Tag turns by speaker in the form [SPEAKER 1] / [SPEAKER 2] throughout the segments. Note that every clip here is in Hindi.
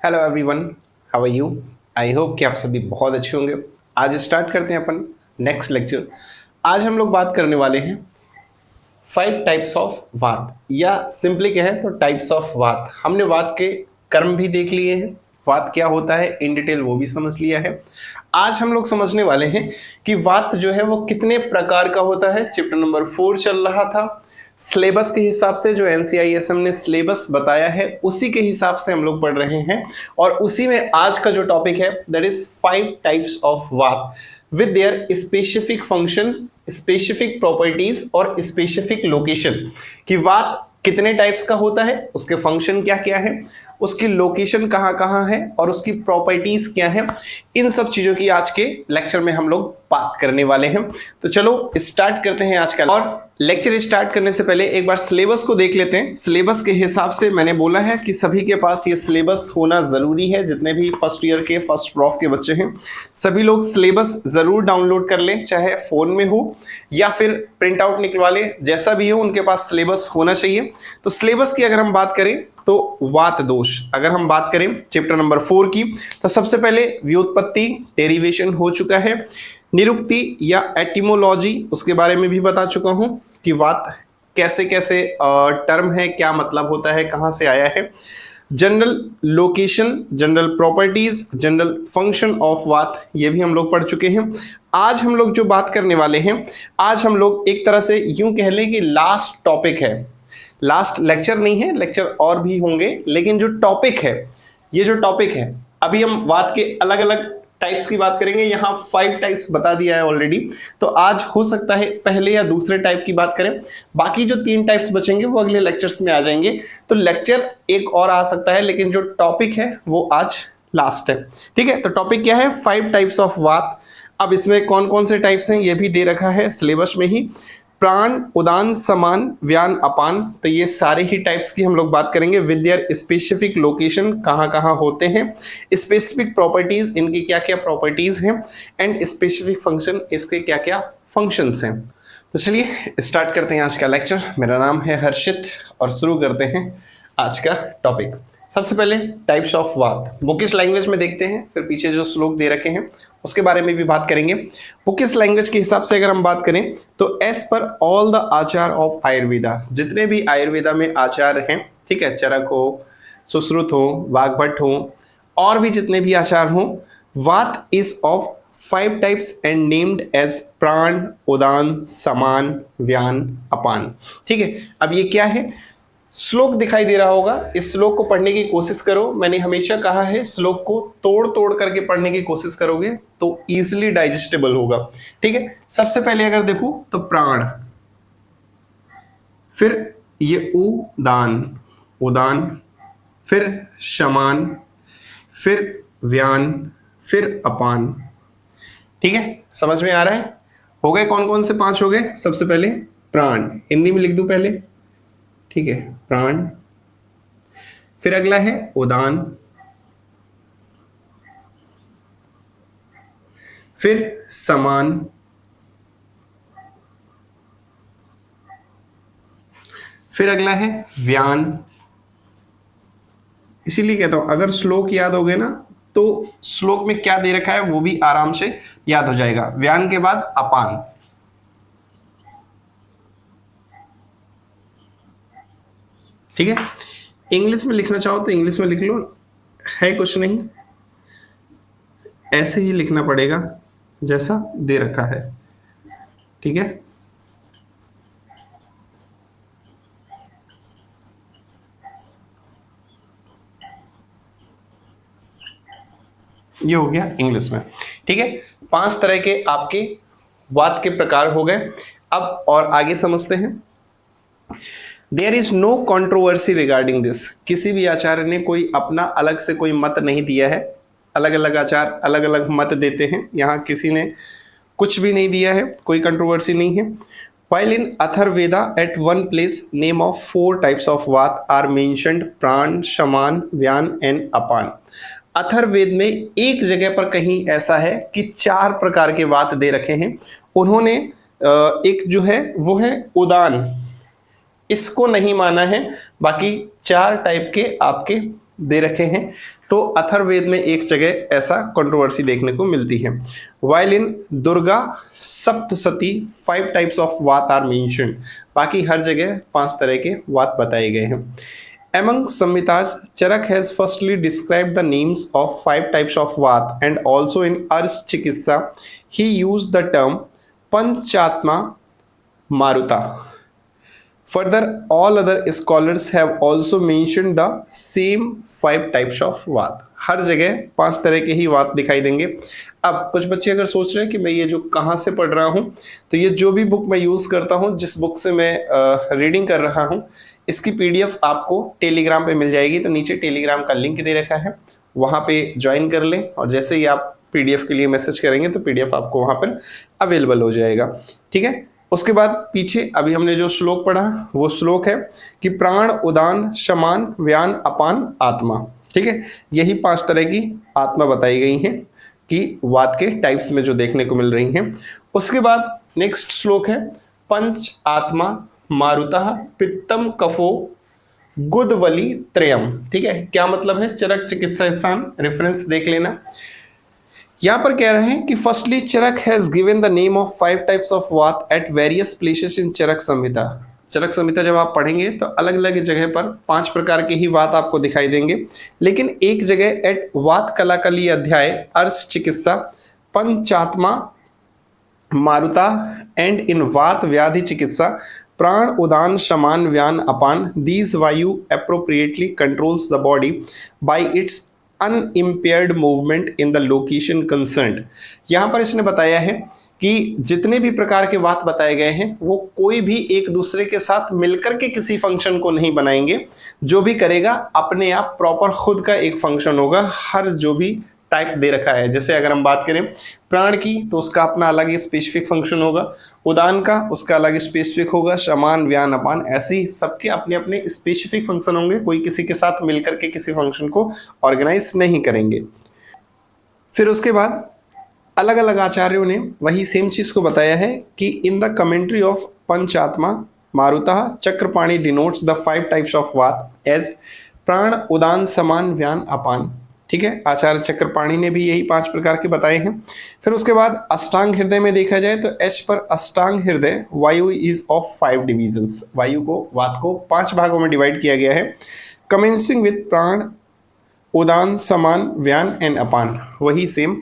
[SPEAKER 1] Hello everyone, how are you. I hope कि आप सभी बहुत अच्छे होंगे। आज स्टार्ट करते हैं अपन नेक्स्ट लेक्चर। आज हम लोग बात करने वाले हैं 5 टाइप्स ऑफ वात, या सिंपली कहें तो टाइप्स ऑफ वात। हमने वात के कर्म भी देख लिए हैं, वात क्या होता है इन डिटेल वो भी समझ लिया है। आज हम लोग समझने वाले हैं कि वात जो है वो कितने प्रकार का होता है। चैप्टर नंबर 4 चल रहा था। सिलेबस के हिसाब से जो एनसीआईएसएम ने सिलेबस बताया है उसी के हिसाब से हम लोग पढ़ रहे हैं, और उसी में आज का जो टॉपिक है दैट इज 5 टाइप्स ऑफ वात with their specific function, specific properties और स्पेसिफिक लोकेशन। कि वात कितने टाइप्स का होता है, उसके फंक्शन क्या क्या है, उसकी लोकेशन कहाँ कहाँ है और उसकी प्रॉपर्टीज क्या है, इन सब चीजों की आज के लेक्चर में हम लोग बात करने वाले हैं। तो चलो स्टार्ट करते हैं आज का। और लेक्चर स्टार्ट करने से पहले एक बार सिलेबस को देख लेते हैं। सिलेबस के हिसाब से मैंने बोला है कि सभी के पास ये सिलेबस होना जरूरी है। जितने भी फर्स्ट ईयर के फर्स्ट प्रॉफ के बच्चे हैं सभी लोग सिलेबस जरूर डाउनलोड कर लें, चाहे फोन में हो या फिर प्रिंट आउट निकलवा लें, जैसा भी हो उनके पास सिलेबस होना चाहिए। तो सिलेबस की अगर हम बात करें तो वात दोष, अगर हम बात करें चैप्टर नंबर 4 की, तो सबसे पहले व्युत्पत्ति डेरिवेशन हो चुका है। निरुक्ति या एटिमोलॉजी उसके बारे में भी बता चुका हूं कि वात कैसे कैसे टर्म है, क्या मतलब होता है, कहां से आया है। General location, general properties, general function of वात ये भी हम लोग पढ़ चुके हैं। आज हम लोग जो बात करने वाले हैं, आज हम लोग एक तरह से यूं कह लें कि लास्ट टॉपिक है। लास्ट लेक्चर नहीं है, लेक्चर और भी होंगे, लेकिन जो टॉपिक है, ये जो टॉपिक है, अभी हम वात के अलग अलग टाइप्स की बात करेंगे। यहाँ 5 टाइप्स बता दिया है ऑलरेडी, तो आज हो सकता है पहले या दूसरे टाइप की बात करें। बाकी जो 3 टाइप्स बचेंगे वो अगले लेक्चर्स में आ जाएंगे। तो लेक्चर एक और आ सकता है, लेकिन जो टॉपिक है वो आज लास्ट है। ठीक है, तो टॉपिक क्या है? 5 टाइप्स ऑफ वात। अब इसमें कौन कौन से टाइप्स हैं ये भी दे रखा है सिलेबस में ही। प्राण, उदान, समान, व्यान, अपान, तो ये सारे ही टाइप्स की हम लोग बात करेंगे विद देयर स्पेसिफिक लोकेशन, कहाँ कहाँ होते हैं, स्पेसिफिक प्रॉपर्टीज, इनकी क्या क्या प्रॉपर्टीज हैं, एंड स्पेसिफिक फंक्शन, इसके क्या क्या फंक्शंस हैं। तो चलिए स्टार्ट करते हैं आज का लेक्चर। मेरा नाम है हर्षित और शुरू करते हैं आज का टॉपिक। सबसे पहले टाइप्स ऑफ वात बुकिश लैंग्वेज में देखते हैं, फिर पीछे जो श्लोक दे रखे हैं उसके बारे में भी बात करेंगे। बुकिश लैंग्वेज के हिसाब से अगर हम बात करें तो एज पर ऑल द आचार ऑफ आयुर्वेदा, जितने भी आयुर्वेदा में आचार हैं, ठीक है, चरक हो, सुश्रुत हो, वाग्भट हो, और भी जितने भी आचार हो, vata is of 5 types and named as prana, udana, समान, व्यान, अपान। ठीक है, अब ये क्या है? श्लोक दिखाई दे रहा होगा, इस श्लोक को पढ़ने की कोशिश करो। मैंने हमेशा कहा है श्लोक को तोड़ तोड़ करके पढ़ने की कोशिश करोगे तो इजीली डाइजेस्टेबल होगा। ठीक है, सबसे पहले अगर देखो तो प्राण, फिर ये उदान, उदान, फिर शमान, फिर व्यान, फिर अपान। ठीक है, समझ में आ रहा है? हो गए कौन कौन से 5 हो गए? सबसे पहले प्राण, हिंदी में लिख दूं पहले, ठीक है, प्राण, फिर अगला है उदान, फिर समान, फिर अगला है व्यान। इसीलिए कहता हूं अगर श्लोक याद हो गए ना तो श्लोक में क्या दे रखा है वो भी आराम से याद हो जाएगा। व्यान के बाद अपान। ठीक है, इंग्लिश में लिखना चाहो तो इंग्लिश में लिख लो, है कुछ नहीं, ऐसे ही लिखना पड़ेगा जैसा दे रखा है। ठीक है, ये हो गया इंग्लिश में। ठीक है, 5 तरह के आपके वात के प्रकार हो गए। अब और आगे समझते हैं। There is no controversy regarding this, किसी भी आचार्य ने कोई अपना अलग से कोई मत नहीं दिया है। अलग अलग आचार्य अलग अलग मत देते हैं, यहाँ किसी ने कुछ भी नहीं दिया है, कोई कंट्रोवर्सी नहीं है। While in Atharvaveda at one place name of 4 types of वात are mentioned, प्राण, शमान, व्यान एंड अपान। अथर्ववेद में एक जगह पर कहीं ऐसा है कि 4 प्रकार के वात दे रखे हैं। उन्होंने एक जो है वो है उदान, इसको नहीं माना है, बाकी 4 टाइप के आपके दे रखे हैं, तो अथर्ववेद में एक जगह ऐसा कंट्रोवर्सी देखने को मिलती है। While in Durga Saptashati 5 types of वात आर मेंशन्ड, बाकी हर जगह 5 तरह के वात बताए गए हैं। Among Samhitas, Charak has firstly described the names of 5 types of Vat, and also in Ars Chikitsa, he used the term Panchatma Maruta. Further, all other scholars have also mentioned the same 5 types of Vat. हर जगह 5 तरह के ही वात दिखाई देंगे। अब कुछ बच्चे अगर सोच रहे हैं कि मैं ये जो कहाँ से पढ़ रहा हूँ, तो ये जो भी बुक मैं यूज़ करता हूँ, जिस बुक से मैं रीडिंग कर रहा हूँ, इसकी पीडीएफ आपको टेलीग्राम पे मिल जाएगी। तो नीचे टेलीग्राम का लिंक दे रखा है, वहाँ पे ज्वाइन कर लें, और जैसे ही आप पीडीएफ के लिए मैसेज करेंगे तो पीडीएफ आपको वहाँ पर अवेलेबल हो जाएगा। ठीक है, उसके बाद पीछे अभी हमने जो श्लोक पढ़ा वो श्लोक है कि प्राण, उदान, शमान, व्यान, अपान, आत्मा। ठीक है, यही 5 तरह की आत्मा बताई गई हैं कि वात के टाइप्स में जो देखने को मिल रही हैं। उसके बाद नेक्स्ट श्लोक है पंच आत्मा मारुतः पित्तम कफो गुदवली त्रयम। ठीक है, क्या मतलब है? चरक चिकित्सा स्थान रेफरेंस देख लेना। यहां पर कह रहे हैं कि firstly Charak has given the name of 5 types of vata at various places in Charak Samhita. Charak Samhita जब आप पढ़ेंगे तो अलग अलग जगह पर 5 प्रकार के ही वात आपको दिखाई देंगे, लेकिन एक जगह एट वात कलाकली अध्याय अर्स चिकित्सा पंचात्मा मारुता एंड इन वात व्याधि चिकित्सा प्राण, उदान, शमान, व्यान, अपान, these वायु appropriately controls the body by its unimpaired movement in the location concerned। यहाँ पर इसने बताया है कि जितने भी प्रकार के वात बताए गए हैं वो कोई भी एक दूसरे के साथ मिलकर के किसी फंक्शन को नहीं बनाएंगे, जो भी करेगा अपने आप प्रॉपर खुद का एक फंक्शन होगा। हर जो भी टाइप दे रखा है, जैसे अगर हम बात करें प्राण की तो उसका अपना अलग स्पेसिफिक फंक्शन होगा, उदान का उसका अलग स्पेसिफिक होगा, शमान, व्यान, अपान, ऐसे ही सबके अपने अपने स्पेसिफिक फंक्शन होंगे। कोई किसी के साथ मिलकर के किसी फंक्शन को ऑर्गेनाइज नहीं करेंगे। फिर उसके बाद अलग अलग आचार्यों ने वही सेम चीज को बताया है कि इन द कमेंट्री ऑफ पंचात्मा मारुतः Chakrapani denotes the 5 types of vata as prana, udana, समान, व्यान, अपान। ठीक है, आचार्य चक्रपाणी ने भी यही 5 प्रकार के बताए हैं। फिर उसके बाद अष्टांग हृदय में देखा जाए तो एच पर अष्टांग हृदय वायु इज ऑफ 5 डिविजन्स। वायु को, वात को 5 भागों में डिवाइड किया गया है, कमेंसिंग विद प्राण, उदान, समान, व्यान एंड अपान। वही सेम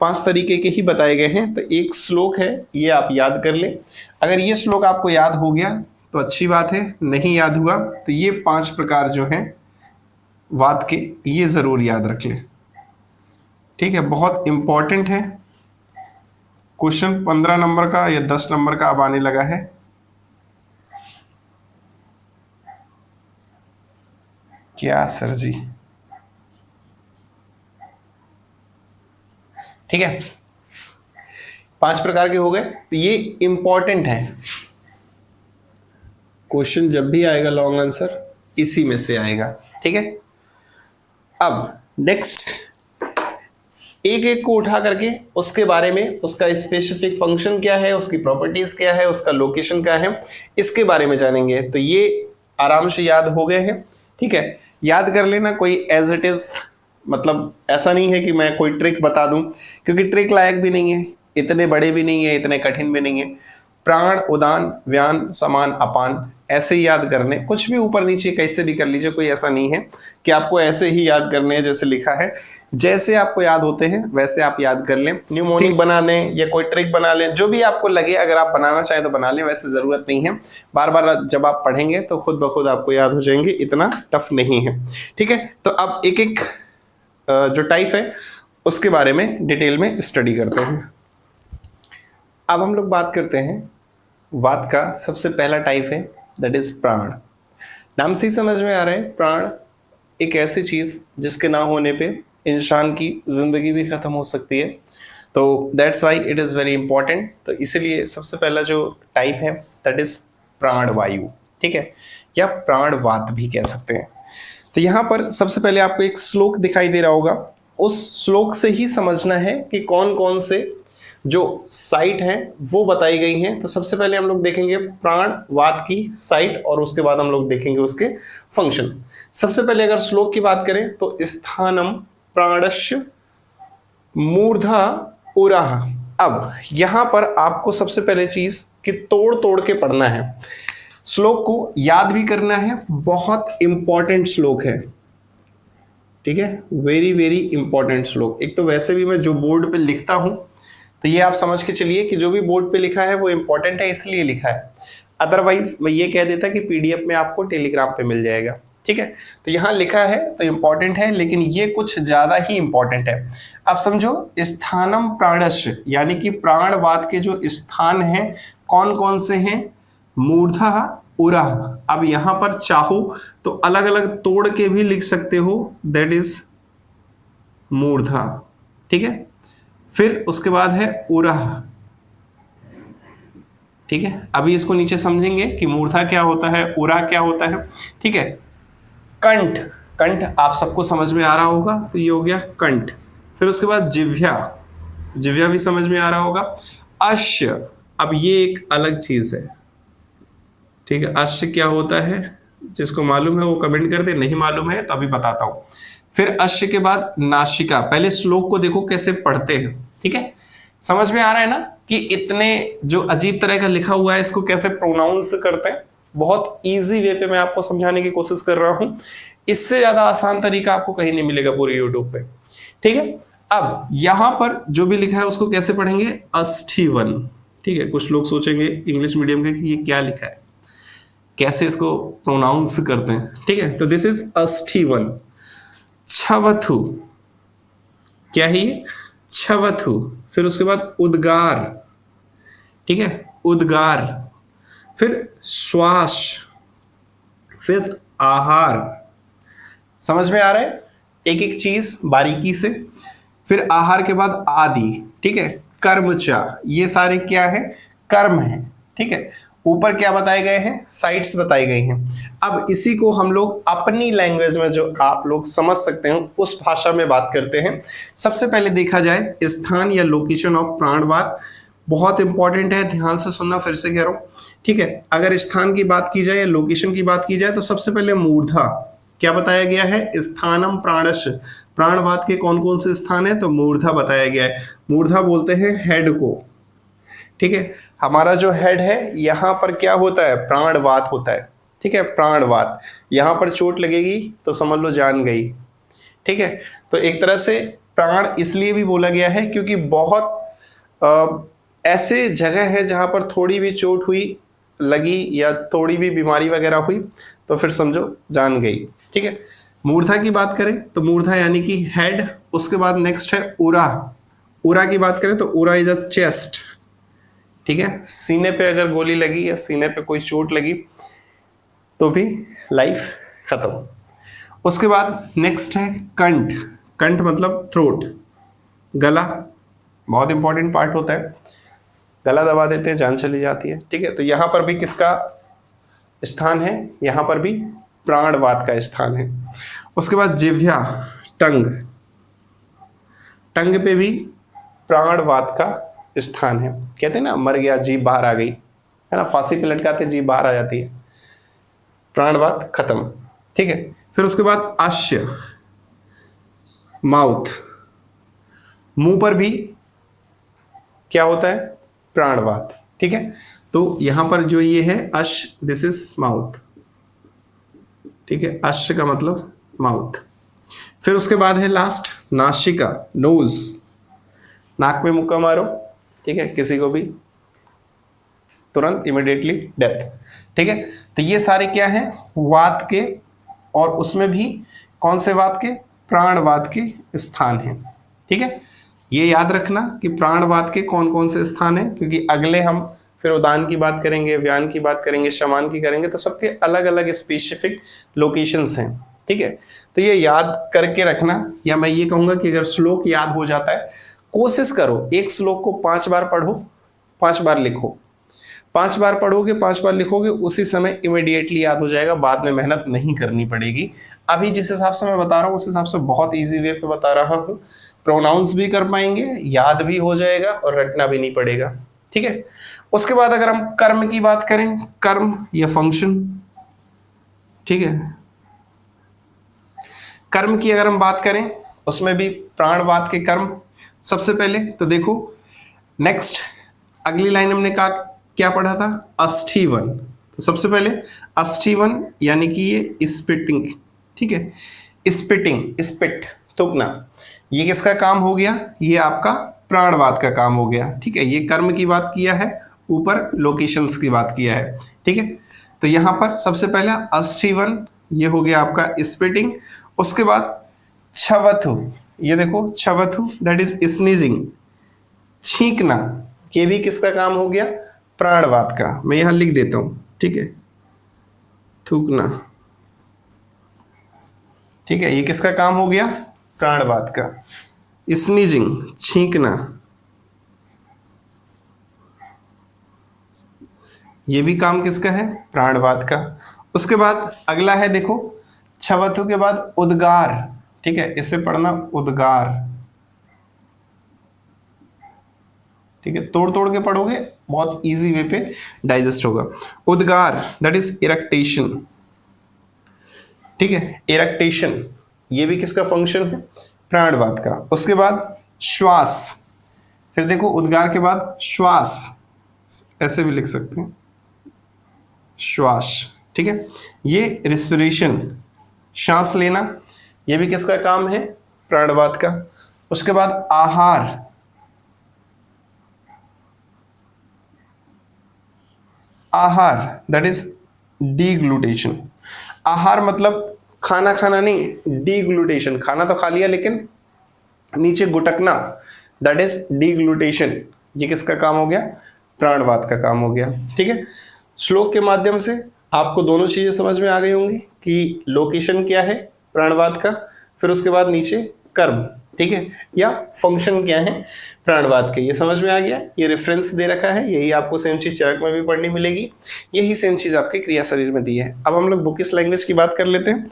[SPEAKER 1] 5 तरीके के ही बताए गए हैं। तो एक श्लोक है, ये आप याद कर लें। अगर ये श्लोक आपको याद हो गया तो अच्छी बात है, नहीं याद हुआ तो ये 5 प्रकार जो हैं वात के, ये जरूर याद रख लें। ठीक है, बहुत इंपॉर्टेंट है। क्वेश्चन 15 नंबर का या 10 नंबर का अब आने लगा है। क्या सर जी? ठीक है, 5 प्रकार के हो गए, तो ये इंपॉर्टेंट है। क्वेश्चन जब भी आएगा लॉन्ग आंसर इसी में से आएगा। ठीक है, अब नेक्स्ट एक एक को उठा करके उसके बारे में, उसका स्पेसिफिक फंक्शन क्या है, उसकी प्रॉपर्टीज क्या है, उसका लोकेशन क्या है, इसके बारे में जानेंगे। तो ये आराम से याद हो गए हैं। ठीक है, याद कर लेना, कोई एज इट इज, मतलब ऐसा नहीं है कि मैं कोई ट्रिक बता दूं, क्योंकि ट्रिक लायक भी नहीं है, इतने बड़े भी नहीं है, इतने कठिन भी नहीं है। प्राण, उदान, व्यान, समान, अपान ऐसे ही याद करने, कुछ भी ऊपर नीचे कैसे भी कर लीजिए, कोई ऐसा नहीं है कि आपको ऐसे ही याद करने हैं जैसे लिखा है। जैसे आपको याद होते हैं वैसे आप याद कर लें, न्यूमोनिक बना लें या कोई ट्रिक बना लें, जो भी आपको लगे। अगर आप बनाना चाहें तो बना लें, वैसे ज़रूरत नहीं है। बार बार जब आप पढ़ेंगे तो खुद ब खुद आपको याद हो जाएंगे, इतना टफ नहीं है। ठीक है, तो अब एक एक जो टाइप है उसके बारे में डिटेल में स्टडी करते हैं। अब हम लोग बात करते हैं वात का। सबसे पहला टाइप है दैट इज प्राण। नाम से ही समझ में आ रहा है, प्राण एक ऐसी चीज़ जिसके ना होने पे इंसान की ज़िंदगी भी ख़त्म हो सकती है। तो that's why it is very important. तो इसीलिए सबसे पहला जो टाइप है दैट इज़ प्राण वायु। ठीक है, या प्राण वात भी कह सकते हैं। तो यहाँ पर सबसे पहले आपको एक श्लोक दिखाई दे रहा होगा, उस श्लोक से ही समझना है कि कौन कौन से जो साइट है वो बताई गई हैं। तो सबसे पहले हम लोग देखेंगे प्राणवात की साइट और उसके बाद हम लोग देखेंगे उसके फंक्शन। सबसे पहले अगर श्लोक की बात करें तो स्थानम प्राणस्य मूर्धा उराह। अब यहां पर आपको सबसे पहले चीज कि तोड़ तोड़ के पढ़ना है, श्लोक को याद भी करना है। बहुत इंपॉर्टेंट श्लोक है, ठीक है, वेरी वेरी इंपॉर्टेंट श्लोक। एक तो वैसे भी मैं जो बोर्ड पे लिखता हूं तो ये आप समझ के चलिए कि जो भी बोर्ड पे लिखा है वो इंपॉर्टेंट है इसलिए लिखा है, अदरवाइज मैं ये कह देता कि पीडीएफ में आपको टेलीग्राम पे मिल जाएगा, ठीक है। तो यहाँ लिखा है तो इंपॉर्टेंट है, लेकिन ये कुछ ज्यादा ही इंपॉर्टेंट है। अब समझो, स्थानम प्राणस्य यानी कि प्राणवात के जो स्थान हैं कौन कौन से हैं, मूर्धा उराह। अब यहां पर चाहो तो अलग अलग तोड़ के भी लिख सकते हो, दैट इज मूर्धा, ठीक है। फिर उसके बाद है उराह, ठीक है। अभी इसको नीचे समझेंगे कि मूर्धा क्या होता है, उराह क्या होता है, ठीक है। कंठ, कंठ आप सबको समझ में आ रहा होगा, तो ये हो गया कंठ। फिर उसके बाद जिह्वा, जिह्वा भी समझ में आ रहा होगा। अश्य, अब ये एक अलग चीज है, ठीक है। अश्य क्या होता है, जिसको मालूम है वो कमेंट कर दे, नहीं मालूम है तो अभी बताता हूं। फिर अश्य के बाद नासिका। पहले श्लोक को देखो कैसे पढ़ते हैं, ठीक है। समझ में आ रहा है ना कि इतने जो अजीब तरह का लिखा हुआ है इसको कैसे प्रोनाउंस करते हैं। बहुत इजी वे पे मैं आपको समझाने की कोशिश कर रहा हूं, इससे ज्यादा आसान तरीका आपको कहीं नहीं मिलेगा पूरे यूट्यूब पे, ठीक है। अब यहां पर जो भी लिखा है उसको कैसे पढ़ेंगे, अस्थिवन, ठीक है। कुछ लोग सोचेंगे इंग्लिश मीडियम के कि ये क्या लिखा है, कैसे इसको प्रोनाउंस करते हैं, ठीक है। तो दिस इज अस्थिवन। छवथु, क्या है ये, छवथु। फिर उसके बाद उद्गार, ठीक है, उद्गार। फिर श्वास, फिर आहार। समझ में आ रहा है एक एक चीज बारीकी से। फिर आहार के बाद आदि, ठीक है। कर्मचा, ये सारे क्या है, कर्म है, ठीक है। ऊपर क्या बताए गए हैं, साइट्स बताई गई हैं। अब इसी को हम लोग अपनी लैंग्वेज में जो आप लोग समझ सकते हैं उस भाषा में बात करते हैं। सबसे पहले देखा जाए स्थान या लोकेशन ऑफ प्राणवात, बहुत इंपॉर्टेंट है, ध्यान से सुनना, फिर से कह रहा हूं, ठीक है। अगर स्थान की बात की जाए या लोकेशन की बात की जाए तो सबसे पहले मूर्धा क्या बताया गया है, स्थानम प्राणश, प्राणवात के कौन कौन से स्थान है, तो मूर्धा बताया गया है। मूर्धा बोलते हैं हेड को, ठीक है। हमारा जो हेड है यहां पर क्या होता है, प्राणवात होता है, ठीक है, प्राणवात। यहां पर चोट लगेगी तो समझ लो जान गई, ठीक है। तो एक तरह से प्राण इसलिए भी बोला गया है क्योंकि बहुत ऐसे जगह है जहां पर थोड़ी भी चोट हुई, लगी या थोड़ी भी बीमारी वगैरह हुई तो फिर समझो जान गई, ठीक है। मूर्धा की बात करें तो मूर्धा यानी कि हेड। उसके बाद नेक्स्ट है उरा। उरा की बात करें तो उरा इज अ चेस्ट, ठीक है। सीने पे अगर गोली लगी या सीने पे कोई चोट लगी तो भी लाइफ खत्म। उसके बाद नेक्स्ट है कंठ। कंठ मतलब थ्रोट, गला, बहुत इंपॉर्टेंट पार्ट होता है। गला दबा देते हैं जान चली जाती है, ठीक है। तो यहां पर भी किसका स्थान है, यहां पर भी प्राणवात का स्थान है। उसके बाद जिह्वा, टंग, टंग पे भी प्राणवात का स्थान है। कहते हैं ना मर गया जीभ बाहर आ गई, है ना, फांसी पे लटकाते जीभ बाहर आ जाती है, प्राणवात खत्म, ठीक है। फिर उसके बाद आश्य, माउथ, मुंह पर भी क्या होता है, प्राणवात, ठीक है। तो यहां पर जो ये है अश, दिस इज माउथ, ठीक है। अश्य का मतलब माउथ। फिर उसके बाद है लास्ट नासिका, नोज, नाक में मुक्का मारो, ठीक है, किसी को भी तुरंत इमीडिएटली डेथ, ठीक है। तो ये सारे क्या हैं, वात के, और उसमें भी कौन से वात के, प्राणवात के स्थान हैं, ठीक है। ये याद रखना कि प्राणवात के कौन कौन से स्थान हैं, क्योंकि अगले हम फिर उदान की बात करेंगे, व्यान की बात करेंगे, शमान की करेंगे, तो सबके अलग अलग स्पेसिफिक लोकेशंस हैं, ठीक है। तो ये याद करके रखना, या मैं ये कहूंगा कि अगर श्लोक याद हो जाता है, कोशिश करो एक श्लोक को 5 बार पढ़ो, 5 बार लिखो, 5 बार पढ़ोगे, 5 बार लिखोगे, उसी समय इमीडिएटली याद हो जाएगा, बाद में मेहनत नहीं करनी पड़ेगी। अभी जिस हिसाब से मैं बता रहा हूँ उस हिसाब से बहुत इजी वे पे बता रहा हूँ, प्रोनाउंस भी कर पाएंगे, याद भी हो जाएगा और रटना भी नहीं पड़ेगा। ठीक है। उसके बाद अगर हम कर्म की बात करें, कर्म या फंक्शन, ठीक है, कर्म की अगर हम बात करें उसमें भी प्राणवाद के कर्म। सबसे पहले तो देखो नेक्स्ट अगली लाइन हमने कहा क्या पढ़ा था, अस्थीवन। तो सबसे पहले अस्थीवन यानी कि ये स्पिटिंग, ठीक है, स्पिटिंग, स्पिट, थूकना, ये किसका काम हो गया, ये आपका प्राणवाद का काम हो गया। ठीक है, ये कर्म की बात किया है, ऊपर लोकेशंस की बात किया है। ठीक है, तो यहां पर सबसे पहले अस्थीवन, ये हो गया आपका स्पिटिंग। उसके बाद छवथु, ये देखो छवथु दैट इज स्नीजिंग, छींकना, ये भी किसका काम हो गया, प्राणवाद का। मैं यहां लिख देता हूं, ठीक है, थूकना, ठीक है, ये किसका काम हो गया, प्राणवाद का। स्नीजिंग, छींकना, ये भी काम किसका है, प्राणवाद का। उसके बाद अगला है देखो छवथु के बाद उद्गार, ठीक है, इसे पढ़ना उद्गार, ठीक है, तोड़ तोड़ के पढ़ोगे बहुत इजी वे पे डाइजेस्ट होगा। उद्गार दैट इज इरेक्टेशन, ठीक है, इरेक्टेशन, ये भी किसका फंक्शन है, प्राणवाद का। उसके बाद श्वास, फिर देखो उद्गार के बाद श्वास, ऐसे भी लिख सकते हैं श्वास, ठीक है, ये रिस्पिरेशन, सांस लेना, ये भी किसका काम है, प्राणवाद का। उसके बाद आहार, आहार दैट इज डीग्लूटेशन, आहार मतलब खाना खाना नहीं, डीग्लूटेशन, खाना तो खा लिया लेकिन नीचे गुटकना, दैट इज डीग्लूटेशन, ये किसका काम हो गया, प्राणवाद का काम हो गया। ठीक है, श्लोक के माध्यम से आपको दोनों चीजें समझ में आ गई होंगी कि लोकेशन क्या है प्राणवाद का, फिर उसके बाद नीचे कर्म, ठीक है, या फंक्शन क्या है प्राणवाद के, ये समझ में आ गया। ये रेफरेंस दे रखा है, यही आपको सेम चीज चरक में भी पढ़नी मिलेगी, यही सेम चीज आपके क्रिया शरीर में दी है। अब हम लोग बुकिश लैंग्वेज की बात कर लेते हैं।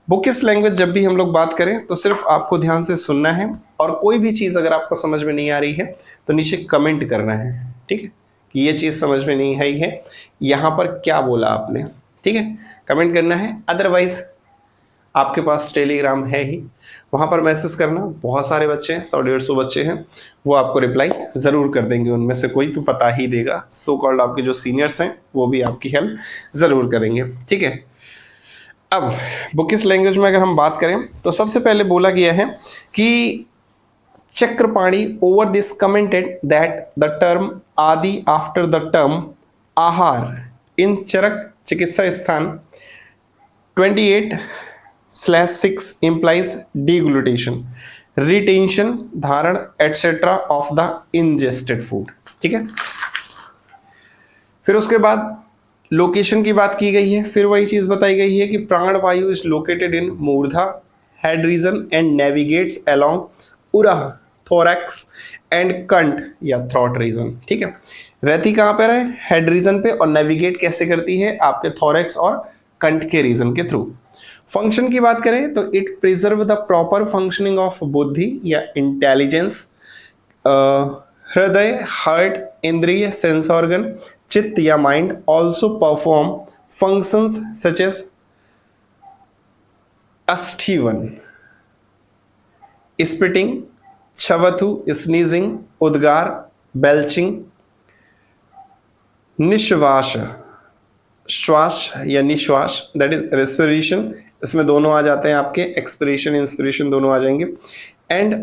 [SPEAKER 1] बुकिश लैंग्वेज जब भी हम लोग बात करें तो सिर्फ आपको ध्यान से सुनना है, और कोई भी चीज अगर आपको समझ में नहीं आ रही है तो नीचे कमेंट करना है, ठीक है, कि ये चीज समझ में नहीं आई है, यहाँ पर क्या बोला आपने, ठीक है, कमेंट करना है। अदरवाइज आपके पास टेलीग्राम है ही, वहाँ पर मैसेज करना, बहुत सारे बच्चे हैं, 100-150 बच्चे हैं, वो आपको रिप्लाई ज़रूर कर देंगे, उनमें से कोई तो पता ही देगा। सो कॉल्ड आपके जो सीनियर्स हैं वो भी आपकी हेल्प ज़रूर करेंगे। ठीक है, अब बुकिश लैंग्वेज में अगर हम बात करें तो सबसे पहले बोला गया है कि Chakrapani over this commented that the term आदि आफ्टर द टर्म आहार इन चरक चिकित्सा स्थान 28/6 implies deglutition, retention, धारण etc. of the ingested food। ठीक है, फिर उसके बाद लोकेशन की बात की गई है, फिर वही चीज बताई गई है कि प्राण वायु is located in murdha head region and navigates along urah thorax and kantha या थ्रॉट रीजन। ठीक है, रहती कहाँ पर है, हेड रीजन पे, और नेविगेट कैसे करती है, आपके थोरैक्स और कंठ के रीजन के थ्रू। फंक्शन की बात करें तो it preserve the proper functioning of बुद्धि या इंटेलिजेंस, हृदय, हार्ट, इंद्रिय, सेंस ऑर्गन, चित्त या mind also perform functions such as asthivan, spitting, chhavathu, sneezing, udgar, belching, nishwas, shwas या निश्वास दैट इज रेस्पिरेशन, इसमें दोनों आ जाते हैं आपके, एक्सपिरेशन इंस्पिरेशन दोनों आ जाएंगे, एंड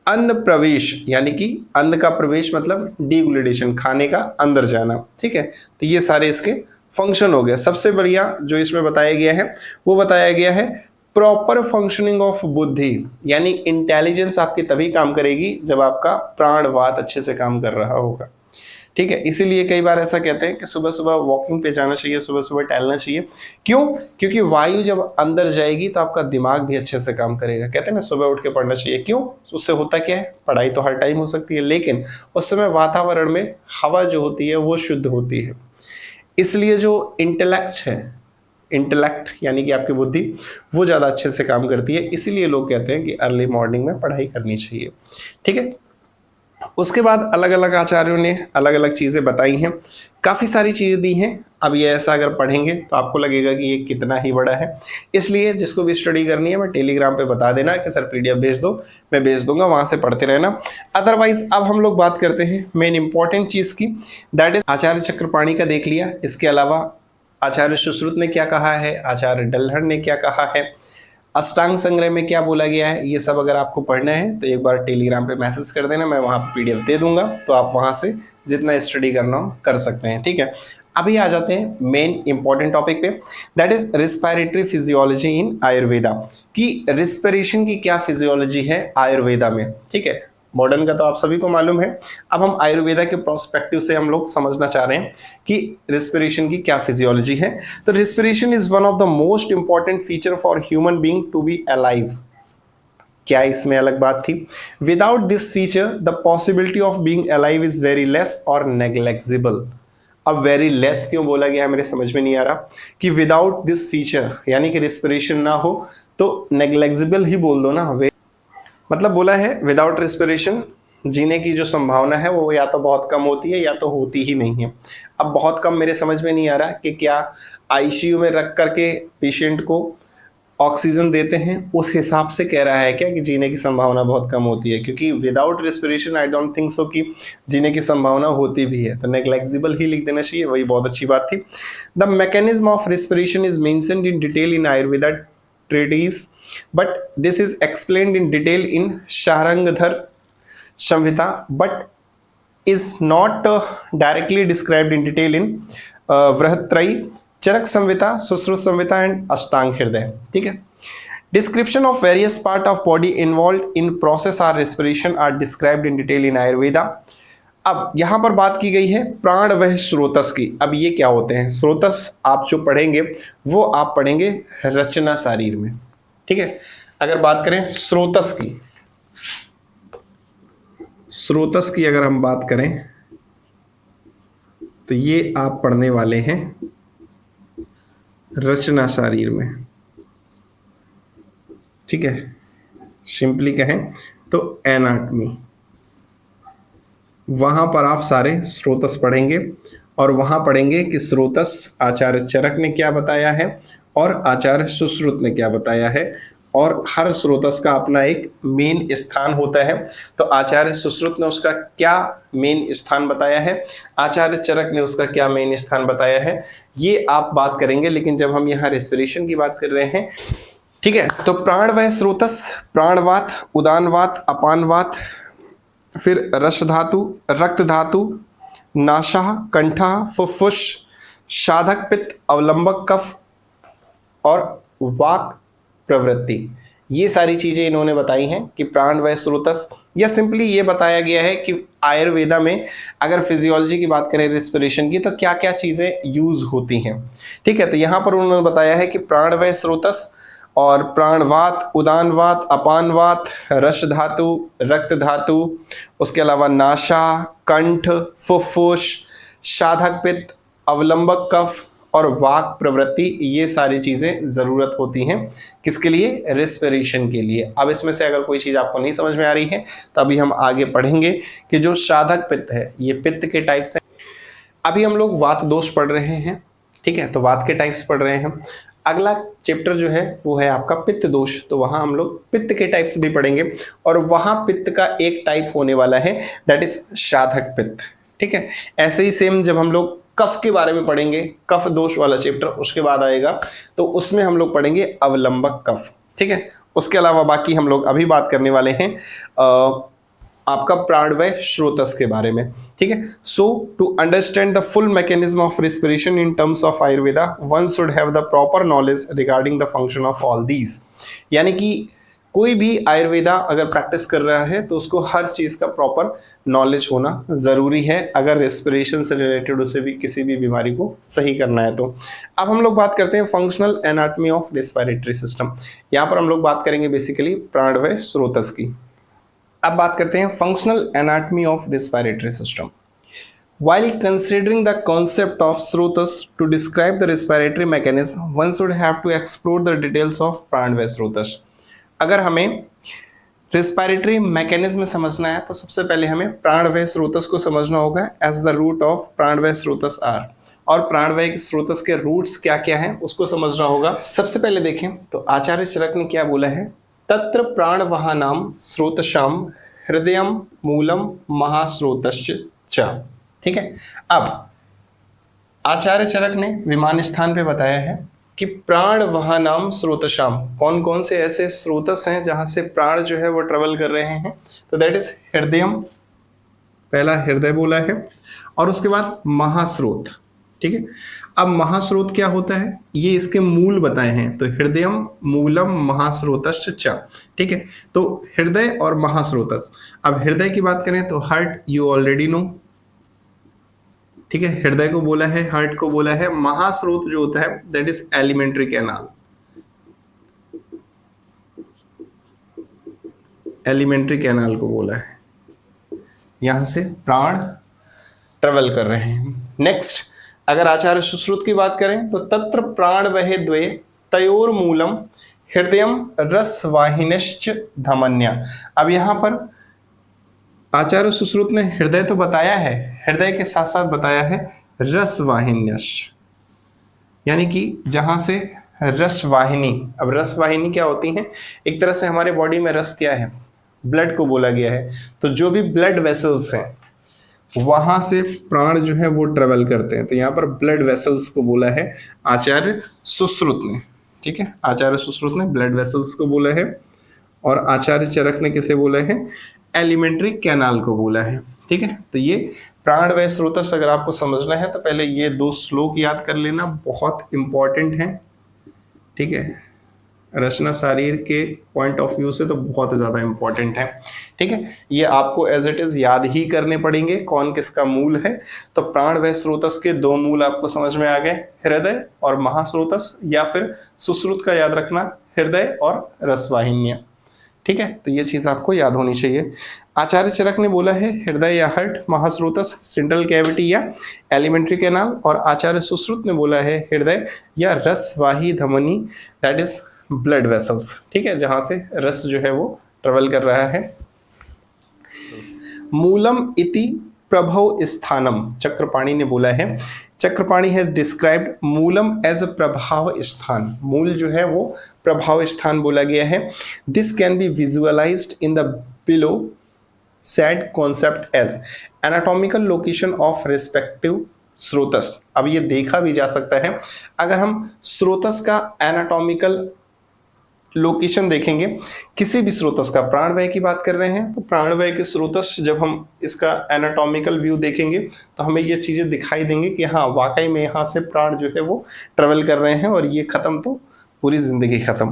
[SPEAKER 1] अन्न प्रवेश यानी कि अन्न का प्रवेश मतलब डीग्लूटेशन, खाने का अंदर जाना। ठीक है, तो ये सारे इसके फंक्शन हो गए। सबसे बढ़िया जो इसमें बताया गया है वो बताया गया है प्रॉपर फंक्शनिंग ऑफ बुद्धि, यानी इंटेलिजेंस आपकी तभी काम करेगी जब आपका प्राणवात अच्छे से काम कर रहा होगा। ठीक है, इसीलिए कई बार ऐसा कहते हैं कि सुबह सुबह वॉकिंग पे जाना चाहिए, सुबह सुबह टहलना चाहिए। क्यों? क्योंकि वायु जब अंदर जाएगी तो आपका दिमाग भी अच्छे से काम करेगा। कहते हैं ना सुबह उठ के पढ़ना चाहिए। क्यों? उससे होता क्या है, पढ़ाई तो हर टाइम हो सकती है, लेकिन उस समय वातावरण में हवा जो होती है वो शुद्ध होती है, इसलिए जो इंटेलेक्ट है इंटेलेक्ट यानी कि आपकी बुद्धि वो ज़्यादा अच्छे से काम करती है, इसीलिए लोग कहते हैं कि अर्ली मॉर्निंग में पढ़ाई करनी चाहिए। ठीक है, उसके बाद अलग अलग आचार्यों ने अलग अलग चीज़ें बताई हैं, काफ़ी सारी चीज़ें दी हैं। अब ये ऐसा अगर पढ़ेंगे तो आपको लगेगा कि ये कितना ही बड़ा है, इसलिए जिसको भी स्टडी करनी है मैं टेलीग्राम पे बता देना कि सर पीडीएफ भेज दो, मैं भेज दूंगा, वहाँ से पढ़ते रहना। अदरवाइज अब हम लोग बात करते हैं मेन इंपॉर्टेंट चीज़ की, दैट इज आचार्य चक्रपाणी का देख लिया। इसके अलावा आचार्य सुश्रुत ने क्या कहा है, आचार्य डल्हड़ ने क्या कहा है, अष्टांग संग्रह में क्या बोला गया है, ये सब अगर आपको पढ़ना है तो एक बार टेलीग्राम पे मैसेज कर देना, मैं वहाँ पे पीडीएफ दे दूंगा, तो आप वहाँ से जितना स्टडी करना हो कर सकते हैं। ठीक है, अभी आ जाते हैं मेन इंपॉर्टेंट टॉपिक पे, दैट इज रिस्पायरेटरी फिजियोलॉजी इन आयुर्वेदा, कि रिस्पिरेशन की क्या फिजियोलॉजी है आयुर्वेदा में। ठीक है, मॉडर्न का तो आप सभी को मालूम है, अब हम आयुर्वेदा के प्रोस्पेक्टिव से हम लोग समझना चाह रहे हैं कि रिस्पिरेशन की क्या फिजियोलॉजी है। तो respiration is one of the most important feature for human being to be alive. क्या इसमें अलग बात थी? Without this feature the possibility of being alive is very less और नेग्लेक्सिबल। अब वेरी लेस क्यों बोला गया है मेरे समझ में नहीं आ रहा, कि विदाउट दिस फीचर यानी कि रिस्पिरेशन ना हो तो नेग्लेक्सिबल ही बोल दो ना। मतलब बोला है विदाउट रिस्पिरेशन जीने की जो संभावना है वो या तो बहुत कम होती है या तो होती ही नहीं है। अब बहुत कम मेरे समझ में नहीं आ रहा कि क्या आईसीयू में रख करके पेशेंट को ऑक्सीजन देते हैं उस हिसाब से कह रहा है क्या कि जीने की संभावना बहुत कम होती है, क्योंकि without respiration I don't think so कि जीने की संभावना होती भी है, तो नेग्लेक्सिबल ही लिख देना चाहिए, वही बहुत अच्छी बात थी। The mechanism of respiration is mentioned in detail in Ayurveda treatise, but this is explained in detail in Sharangadhar Samhita, but is not directly described in detail in Vrahatrayi, Charak Samhita, Sushrut Samhita and Ashtang Hriday. ठीक है, description of various part of body involved in process or respiration are described in detail in Ayurveda. अब यहाँ पर बात की गई है प्राण वह स्रोतस की। अब ये क्या होते हैं स्रोतस? आप जो पढ़ेंगे वो आप पढ़ेंगे रचना शरीर में। ठीक है, अगर बात करें स्रोतस की अगर हम बात करें तो ये आप पढ़ने वाले हैं रचना शरीर में। ठीक है, सिंपली कहें तो एनाटॉमी, वहां पर आप सारे स्रोतस पढ़ेंगे और वहां पढ़ेंगे कि स्रोतस आचार्य चरक ने क्या बताया है और आचार्य सुश्रुत ने क्या बताया है, और हर स्रोतस का अपना एक मेन स्थान होता है। तो आचार्य सुश्रुत ने उसका क्या मेन स्थान बताया है, आचार्य चरक ने उसका क्या मेन स्थान बताया है, ये आप बात करेंगे। लेकिन जब हम यहाँ रेस्पिरेशन की बात कर रहे हैं, ठीक है, तो प्राण व स्रोतस, प्राणवात, उदानवात, अपानवात, फिर रस धातु, रक्त धातु, नासा, कंठा, फुफ्फुस, साधक पित्त, अवलंबक कफ और वाक प्रवृत्ति, ये सारी चीजें इन्होंने बताई हैं कि प्राण व स्रोतस, या सिंपली ये बताया गया है कि आयुर्वेदा में अगर फिजियोलॉजी की बात करें रेस्पिरेशन की तो क्या क्या चीजें यूज होती हैं। ठीक है, तो यहाँ पर उन्होंने बताया है कि प्राण व स्रोतस और प्राणवात, उदानवात, अपानवात, रस धातु, रक्त धातु, उसके अलावा नासा, कंठ, फुफ्फुस, साधक पित्त, अवलंबक कफ और वाक प्रवृत्ति, ये सारी चीजें जरूरत होती हैं किसके लिए? रेस्पिरेशन के लिए। अब इसमें से अगर कोई चीज आपको नहीं समझ में आ रही है तो अभी हम आगे पढ़ेंगे कि जो साधक पित्त है ये पित्त के टाइप्स हैं। अभी हम लोग वात दोष पढ़ रहे हैं, ठीक है, तो वात के टाइप्स पढ़ रहे हैं। अगला चैप्टर जो है वो है आपका पित्त दोष, तो वहां हम लोग पित्त के टाइप्स भी पढ़ेंगे और वहां पित्त का एक टाइप होने वाला है दैट इज साधक पित्त। ठीक है, ऐसे ही सेम जब हम लोग कफ के बारे में पढ़ेंगे, कफ दोष वाला चैप्टर उसके बाद आएगा, तो उसमें हम लोग पढ़ेंगे अवलंबक कफ। ठीक है, उसके अलावा बाकी हम लोग अभी बात करने वाले हैं आपका प्राणवायु स्रोतस के बारे में। ठीक है, so to understand the full mechanism of respiration in terms of Ayurveda one should have the proper knowledge regarding the function of all these. यानी कि कोई भी आयुर्वेदा अगर प्रैक्टिस कर रहा है तो उसको हर चीज का प्रॉपर नॉलेज होना जरूरी है अगर रेस्पिरेशन से रिलेटेड उसे भी किसी भी बीमारी को सही करना है। तो अब हम लोग बात करते हैं functional anatomy of respiratory system. यहाँ पर हम लोग बात करेंगे बेसिकली प्राणवायु स्रोतस की। अब बात करते हैं functional anatomy of respiratory system. While considering the concept of स्रोतस to describe the respiratory mechanism, one should have to explore the details of प्राणवायु स्रोतस। अगर हमें रेस्पिरेटरी मैकेनिज्म समझना है तो सबसे पहले हमें प्राणवायु स्रोतस को समझना होगा एज द रूट ऑफ प्राणवायु स्रोतस आर, और प्राणवायु स्रोतस के रूट्स क्या क्या हैं उसको समझना होगा। सबसे पहले देखें तो आचार्य चरक ने क्या बोला है, तत्र प्राणवाहनाम स्रोतशाम हृदयम मूलम महास्रोतश्च च। ठीक है, अब आचार्य चरक ने विमान स्थान पे बताया है कि प्राण वहानाम स्रोतशाम, कौन कौन से ऐसे स्रोतस हैं जहां से प्राण जो है वो ट्रेवल कर रहे हैं, तो दैट इज हृदयम, पहला हृदय बोला है, और उसके बाद महास्रोत। ठीक है, अब महास्रोत क्या होता है ये इसके मूल बताए हैं, तो हृदयम मूलम महास्रोतश्च च। ठीक है, तो हृदय और महास्रोतस। अब हृदय की बात करें तो हार्ट यू ऑलरेडी नो। ठीक है, हृदय को बोला है, हार्ट को बोला है। महास्रोत जो होता है that is alimentary canal, alimentary canal को बोला है, यहां से प्राण ट्रेवल कर रहे हैं। नेक्स्ट, अगर आचार्य सुश्रुत की बात करें तो तत्र प्राण वहे द्वे तयोर मूलम हृदयम रसवाहिनिश्च धमन्या। अब यहां पर आचार्य सुश्रुत ने हृदय तो बताया है, हृदय के साथ साथ बताया है रसवाहिन्यश्च, यानी कि जहां से रसवाहिनी। अब रसवाहिनी क्या होती है, एक तरह से हमारे बॉडी में रस क्या है, ब्लड को बोला गया है, तो जो भी ब्लड वेसल्स हैं वहां से प्राण जो है वो ट्रेवल करते हैं, तो यहाँ पर ब्लड वेसल्स को बोला है आचार्य सुश्रुत ने। ठीक है, आचार्य सुश्रुत ने ब्लड वेसल्स को बोला है, और आचार्य चरक ने किसे बोला है, एलिमेंट्री कैनाल को बोला है। ठीक है, तो ये प्राणवायु स्रोतस अगर आपको समझना है तो पहले ये दो श्लोक याद कर लेना, बहुत इंपॉर्टेंट है। ठीक है, रचना शारीर के पॉइंट ऑफ व्यू से तो बहुत ज़्यादा इंपॉर्टेंट है। ठीक है, ये आपको एज इट इज याद ही करने पड़ेंगे कौन किसका मूल है। तो प्राणवायु स्रोतस के दो मूल आपको समझ में आ गए, हृदय और महास्रोतस, या फिर सुश्रुत का याद रखना हृदय और रसवाहिनियां। ठीक है, तो ये चीज आपको याद होनी चाहिए। आचार्य चरक ने बोला है हृदय या हार्ट, महास्रोतस सेंट्रल कैविटी या एलिमेंट्री कैनाल, और आचार्य सुश्रुत ने बोला है हृदय या रसवाही धमनी, दैट इज ब्लड वेसल्स। ठीक है, जहां से रस जो है वो ट्रेवल कर रहा है। मूलम इति प्रभव स्थानम, चक्रपाणी ने बोला है, Chakrapani has described Moolam as a प्रभाव स्थान, मूल जो है वो प्रभाव स्थान बोला गया है। This can be visualized in the below said concept as anatomical location of respective srotas. अब ये देखा भी जा सकता है, अगर हम स्रोतस का एनाटॉमिकल लोकेशन देखेंगे, किसी भी स्रोतस का, प्राणवायु की बात कर रहे हैं तो प्राणवायु के स्रोतस जब हम इसका एनाटॉमिकल व्यू देखेंगे तो हमें ये चीजें दिखाई देंगी कि हाँ वाकई में यहाँ से प्राण जो है वो ट्रेवल कर रहे हैं, और ये खत्म तो पूरी जिंदगी खत्म।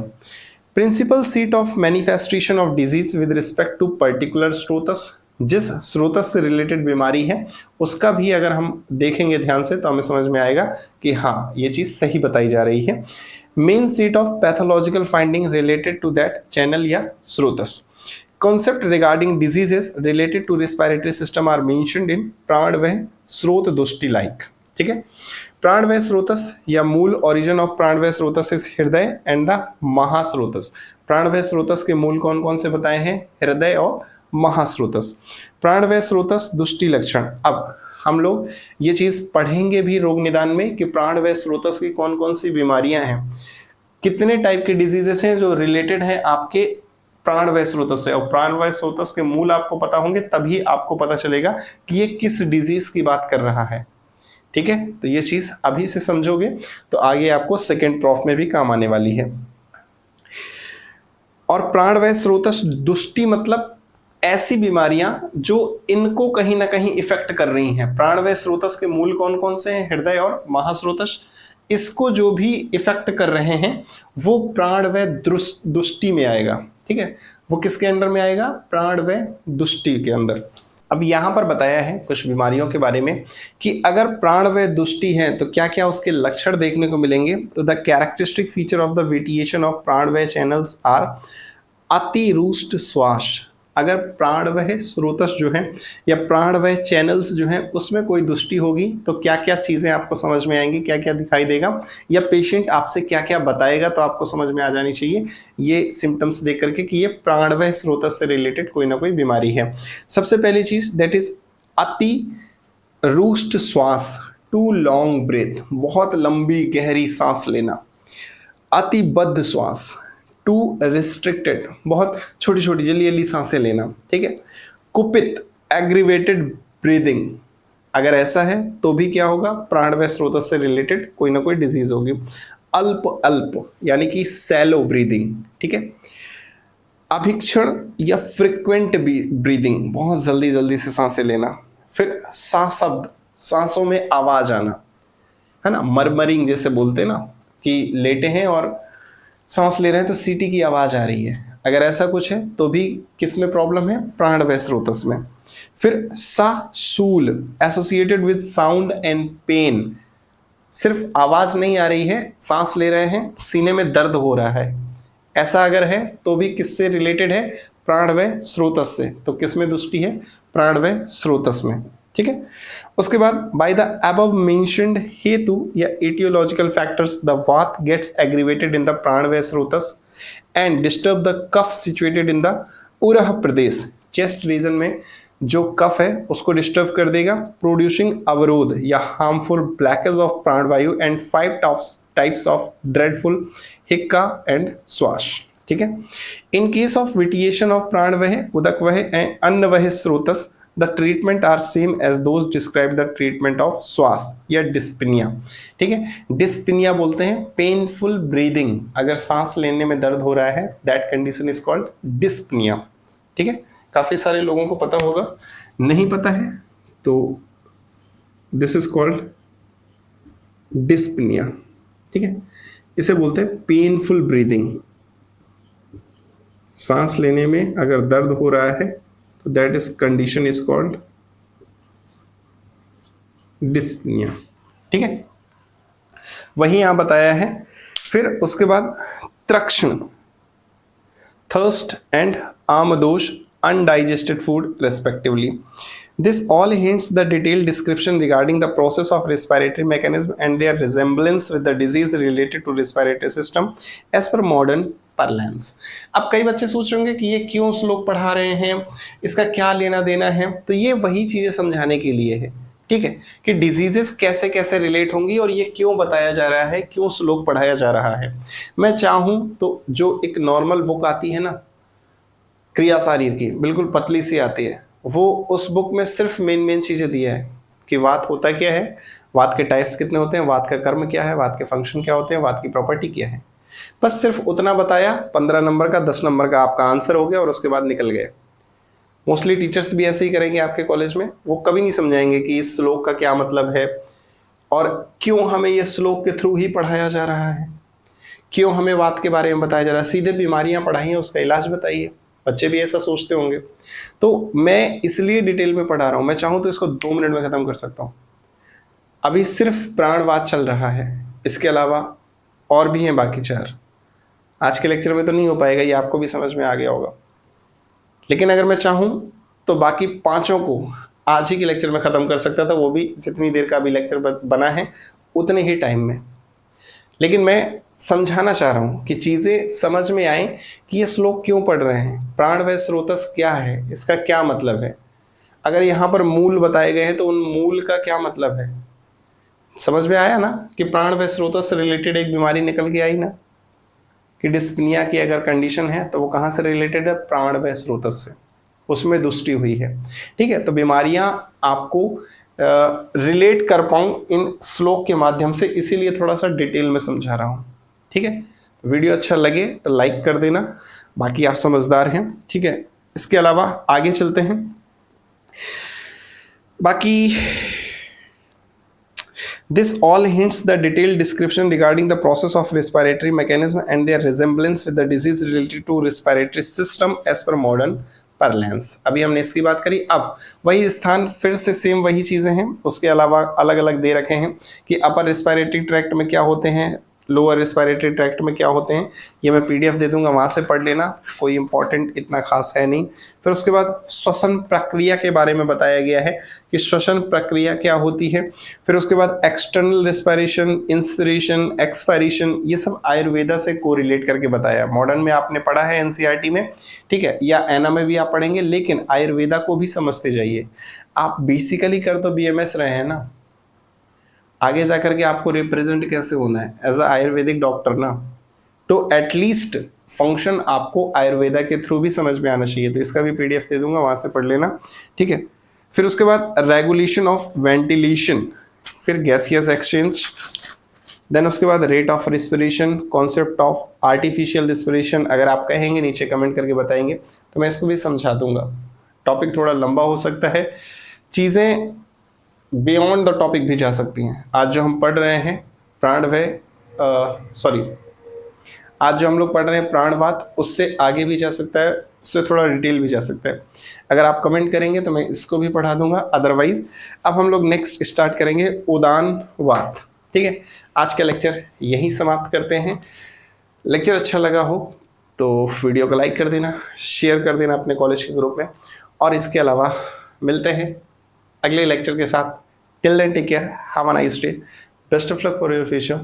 [SPEAKER 1] Principal seat of manifestation of disease with respect to particular srotas, जिस स्रोतस से रिलेटेड बीमारी है उसका भी अगर हम देखेंगे ध्यान से तो हमें समझ में आएगा कि हाँ ये चीज सही बताई जा रही है। Main seat of pathological finding related to that channel या srotas. Concept regarding diseases related to respiratory system are mentioned in प्राणवायु स्रोत दुष्टि लाइक। ठीक है, प्राणवायु स्रोतस या मूल ओरिजिन ऑफ प्राणवायु स्रोतस इज हृदय एंड द महास्रोतस। प्राणवायु स्रोतस के मूल कौन कौन से बताए हैं, हृदय और महास्रोतस। प्राणवायु स्रोतस दुष्टि लक्षण, अब हम लोग ये चीज पढ़ेंगे भी रोग निदान में कि प्राणवायु स्रोतस की कौन कौन सी बीमारियां हैं, कितने टाइप के डिजीजेस हैं जो रिलेटेड है आपके प्राणवायु स्रोतस से, और प्राणवायु स्रोतस के मूल आपको पता होंगे तभी आपको पता चलेगा कि ये किस डिजीज की बात कर रहा है। ठीक है, तो ये चीज अभी से समझोगे तो आगे आपको सेकेंड प्रॉफ में भी काम आने वाली है। और प्राणवायु स्रोतस दुष्टि मतलब ऐसी बीमारियां जो इनको कहीं ना कहीं इफेक्ट कर रही हैं। प्राणवायु स्रोतस के मूल कौन कौन से हैं, हृदय और महास्रोतस, इसको जो भी इफेक्ट कर रहे हैं वो प्राणवायु दुष्टि में आएगा। ठीक है, वो किसके अंडर में आएगा, प्राणवायु दुष्टि के अंदर। अब यहां पर बताया है कुछ बीमारियों के बारे में कि अगर प्राणवायु दुष्टि है तो क्या क्या उसके लक्षण देखने को मिलेंगे। तो the characteristic feature of the vitiation of pranavayu channels are atirushta shwas, अगर प्राणवह स्रोतस जो है या प्राणवह चैनल्स जो हैं उसमें कोई दुष्टि होगी तो क्या क्या चीज़ें आपको समझ में आएंगी, क्या क्या दिखाई देगा, या पेशेंट आपसे क्या क्या बताएगा तो आपको समझ में आ जानी चाहिए ये सिम्टम्स देख करके कि ये प्राणवह स्रोतस से रिलेटेड कोई ना कोई बीमारी है। सबसे पहली चीज़ दैट इज अति रूस्ट श्वास, टू लॉन्ग ब्रेथ, बहुत लंबी गहरी सांस लेना। अतिबद्ध श्वास, टू रिस्ट्रिक्टेड, बहुत छोटी छोटी जल्दी जल्दी सांसें लेना, ठीक है। कुपित, एग्रीवेटेड ब्रीदिंग, अगर ऐसा है तो भी क्या होगा, प्राणवह स्रोत से रिलेटेड कोई ना कोई डिजीज होगी। अल्प अल्प यानी कि सैलो ब्रीदिंग, ठीक है। अभिक्षण या फ्रिक्वेंट ब्रीदिंग, बहुत जल्दी जल्दी से सांसें लेना। फिर सांसब्द, सांसों में आवाज आना, है ना, मरमरिंग जैसे बोलते हैं ना कि लेटे हैं और सांस ले रहे हैं तो सीटी की आवाज आ रही है, अगर ऐसा कुछ है तो भी किस में प्रॉब्लम है, प्राणवह स्रोतस में। फिर sashool, associated with sound and pain, सिर्फ आवाज नहीं आ रही है, सांस ले रहे हैं, सीने में दर्द हो रहा है, ऐसा अगर है तो भी किससे रिलेटेड है, प्राणवह स्रोतस से। तो किस में दुष्टि है, प्राणवह स्रोतस में, ठीक है। उसके बाद by the above mentioned hetu या etiological factors the vata gets aggravated in the pranavaha srotas and disturb the kapha situated in the urah pradesh, chest region में जो कफ है उसको डिस्टर्ब कर देगा, प्रोड्यूसिंग अवरोध या harmful blockage of pranavayu and 5 types of dreadful hikka and shwas, ठीक है। In case of vitiation of pranavaha, udakavaha and annavaha srotas the treatment are same as those describe the treatment of shwas या डिस्पनिया, ठीक है। डिस्पनिया बोलते हैं पेनफुल ब्रीदिंग, अगर सांस लेने में दर्द हो रहा है that condition is called dyspnoea, ठीक है। काफी सारे लोगों को पता होगा, नहीं पता है तो दिस इज कॉल्ड डिस्पनिया, ठीक है। इसे बोलते हैं पेनफुल ब्रीदिंग, सांस लेने में अगर दर्द हो रहा है तो that is condition is called dyspnoea, ठीक है। वही यहां बताया है। फिर उसके बाद trishna, thirst and amadosha, undigested food respectively. This all hints the detailed description regarding the process of respiratory mechanism and their resemblance with the disease related to respiratory system as per modern parlance. अब कई बच्चे सोच रहे होंगे कि ये क्यों श्लोक पढ़ा रहे हैं, इसका क्या लेना देना है, तो ये वही चीजें समझाने के लिए है, ठीक है, कि डिजीजेस कैसे कैसे रिलेट होंगी और ये क्यों बताया जा रहा है, क्यों श्लोक पढ़ाया जा रहा है। मैं चाहूं तो जो एक नॉर्मल बुक आती है ना क्रिया शारीर की, बिल्कुल पतली सी आती है, वो उस बुक में सिर्फ मेन चीजें दिया है कि वात होता क्या है, वात के टाइप्स कितने होते हैं, वात का कर्म क्या है, वात के फंक्शन क्या होते हैं, वात की प्रॉपर्टी क्या है, बस सिर्फ उतना बताया। 15 नंबर का 10 नंबर का आपका आंसर हो गया और उसके बाद निकल गए। मोस्टली टीचर्स भी ऐसे ही करेंगे आपके कॉलेज में, वो कभी नहीं समझाएंगे कि इस श्लोक का क्या मतलब है और क्यों हमें ये श्लोक के थ्रू ही पढ़ाया जा रहा है, क्यों हमें वात के बारे में बताया जा रहा है। सीधे बीमारियां पढ़ाई हैं, उसका इलाज बताइए। बच्चे भी ऐसा सोचते होंगे, तो मैं इसलिए डिटेल में पढ़ा रहा हूं। मैं चाहूं तो इसको 2 मिनट में खत्म कर सकता हूं। अभी सिर्फ प्राणवात चल रहा है, इसके अलावा और भी हैं बाकी 4। आज के लेक्चर में तो नहीं हो पाएगा, ये आपको भी समझ में आ गया होगा, लेकिन अगर मैं चाहूं तो बाकी 5 को आज ही के लेक्चर में खत्म कर सकता था, वो भी जितनी देर का भी लेक्चर बना है उतने ही टाइम में। लेकिन मैं समझाना चाह रहा हूं कि चीजें समझ में आए कि ये श्लोक क्यों पढ़ रहे हैं, प्राणवह स्रोतस क्या है, इसका क्या मतलब है। अगर यहाँ पर मूल बताए गए हैं तो उन मूल का क्या मतलब है, समझ में आया ना कि प्राणवह स्रोतस से रिलेटेड एक बीमारी निकल के आई ना, कि डिस्पनिया की अगर कंडीशन है तो वो कहाँ से रिलेटेड है, प्राणवह स्रोतस से, उसमें दुष्टि हुई है, ठीक है। तो बीमारियां आपको रिलेट कर पाऊं इन श्लोक के माध्यम से, इसीलिए थोड़ा सा डिटेल में समझा रहा हूं, ठीक है। वीडियो अच्छा लगे तो लाइक कर देना, बाकी आप समझदार हैं, ठीक है। इसके अलावा आगे चलते हैं। बाकी this all hints the detailed description regarding the process of respiratory mechanism and their resemblance with the disease related to respiratory system as per modern parlance. अभी हमने इसकी बात करी। अब वही स्थान फिर से सेम वही चीजें हैं, उसके अलावा अलग अलग दे रखे हैं कि अपर रेस्पिरेटरी ट्रैक्ट में क्या होते हैं, लोअर रेस्पिरेटरी ट्रैक्ट में क्या होते हैं, ये मैं पीडीएफ दे दूंगा, वहां से पढ़ लेना, कोई इंपॉर्टेंट इतना खास है नहीं। फिर उसके बाद श्वसन प्रक्रिया के बारे में बताया गया है कि श्वसन प्रक्रिया क्या होती है। फिर उसके बाद एक्सटर्नल रेस्पिरेशन, इंस्पिरेशन, एक्सपायरेशन, ये सब आयुर्वेदा से कोरिलेट करके बताया। मॉडर्न में आपने पढ़ा है एनसीईआरटी में, ठीक है, या एना में भी आप पढ़ेंगे, लेकिन आयुर्वेदा को भी समझते जाइए। आप बेसिकली कर तो बीएमएस रहे हैं ना, आगे जाकर के आपको रिप्रेजेंट कैसे होना है एज अ आयुर्वेदिक डॉक्टर ना, तो एटलीस्ट फंक्शन आपको आयुर्वेदा के थ्रू भी समझ में आना चाहिए। तो इसका भी पीडीएफ दे दूंगा, वहां से पढ़ लेना, ठीक है। फिर उसके बाद रेगुलेशन ऑफ वेंटिलेशन, फिर गैसियस एक्सचेंज, देन उसके बाद rate of respiration, concept of artificial respiration. अगर आप कहेंगे नीचे कमेंट करके बताएंगे तो मैं इसको भी समझा दूंगा। टॉपिक थोड़ा लंबा हो सकता है, चीज़ें बियॉन्ड द टॉपिक भी जा सकती हैं। आज जो हम पढ़ रहे हैं प्राणवय, आज जो हम लोग पढ़ रहे हैं प्राणवात, उससे आगे भी जा सकता है, उससे थोड़ा डिटेल भी जा सकता है। अगर आप कमेंट करेंगे तो मैं इसको भी पढ़ा दूंगा। अदरवाइज अब हम लोग नेक्स्ट स्टार्ट करेंगे उदानवात, ठीक है। आज का लेक्चर यहीं समाप्त करते हैं। लेक्चर अच्छा लगा हो तो वीडियो को लाइक कर देना, शेयर कर देना अपने कॉलेज के ग्रुप में, और इसके अलावा मिलते हैं अगले लेक्चर के साथ। Till then take care, have a nice day, best of luck for your future.